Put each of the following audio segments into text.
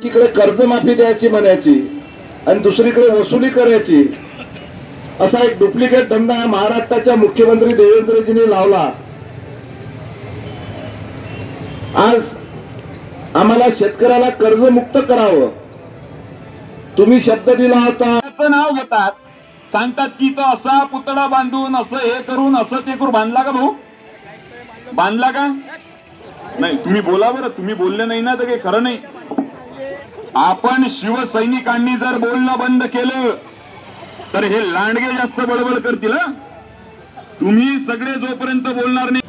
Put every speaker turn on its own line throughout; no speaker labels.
एकीकडे कर्जमाफी द्यायची म्हणायची आणि दुसरीकडे वसुली करायची, असा एक डुप्लिकेट धंदा महाराष्ट्राच्या मुख्यमंत्री देवेंद्रजींनी लावला। आज आम्हाला शेतकऱ्याला कर्जमुक्त करावं, तुम्ही शब्द दिला होता,
नाव घेतात, सांगतात की तो असा पुतळा बांधून असं हे करून असं ते करून बांधला का भाऊ? बांधला का नाही? तुम्ही बोला बरं, तुम्ही बोलले नाही ना तर काही खरं नाही। आपण शिवसैनिकांनी जर बोलणं बंद केलं तर हे लांडगे जास्त बडबड करतील। तुम्ही सगळे जोपर्यंत बोलणार नाही,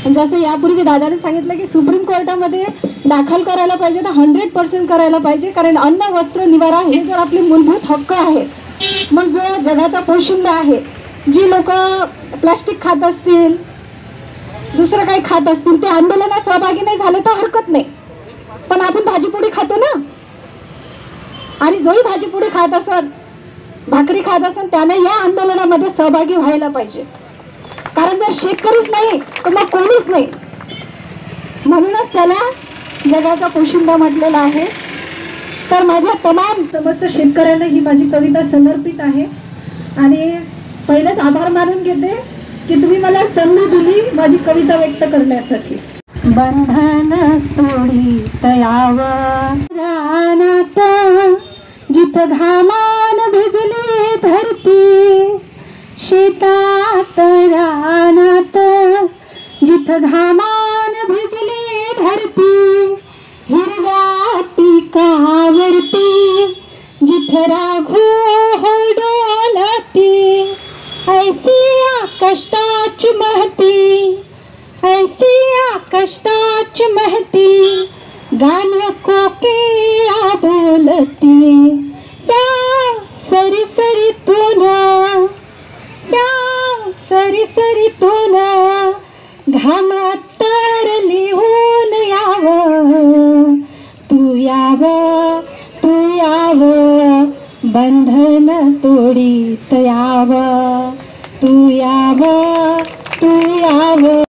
जसं यापूर्वी दादाने सांगितलं की सुप्रीम कोर्टामध्ये दाखल करायला पाहिजे ना, 100% करायला पाहिजे, कारण अन्न वस्त्र निवारा हे जर आपले मूलभूत हक्क आहेत, मग जो जगाचा पोशिंदा आहे, जी लोक प्लास्टिक खात असतील, दुसरं काही खात असतील, ते आंदोलनात सहभागी नाही झाले तर हरकत नाही, पण आपण भाजीपोळी खातो ना, आणि जोही भाजीपोळी खात असत, भाकरी खात असेल, त्याने या आंदोलनामध्ये सहभागी व्हायला पाहिजे, कारण जर शेतकरीच नाही तर मग कोणीच नाही। म्हणूनच त्याला जगाचा पोशिंदा म्हटलेला आहे। तर माझ्या तमाम समस्त शेतकऱ्यांना ही माझी कविता समर्पित आहे आणि पहिलेच आभार मानून घेते की तुम्ही मला संधी दिली माझी कविता व्यक्त करण्यासाठी। बंधन सोडित यावं रानात, जिथं घामान भिजली धरती, शेतात रानात जिथं घामान भिजली धरती, हिरव्या पिकावरती जिथं राघू डोलती, ऐसी या कष्टाची महती, ऐसी या कष्टाची महती, गान कोकिळा बोलती, त्या सरी सरीतून, त्या सरी सरीतून घामात तर लिहून यावं, तू यावं, तू यावं, बंधन तोडीत यावं, तू यावं, तू यावं।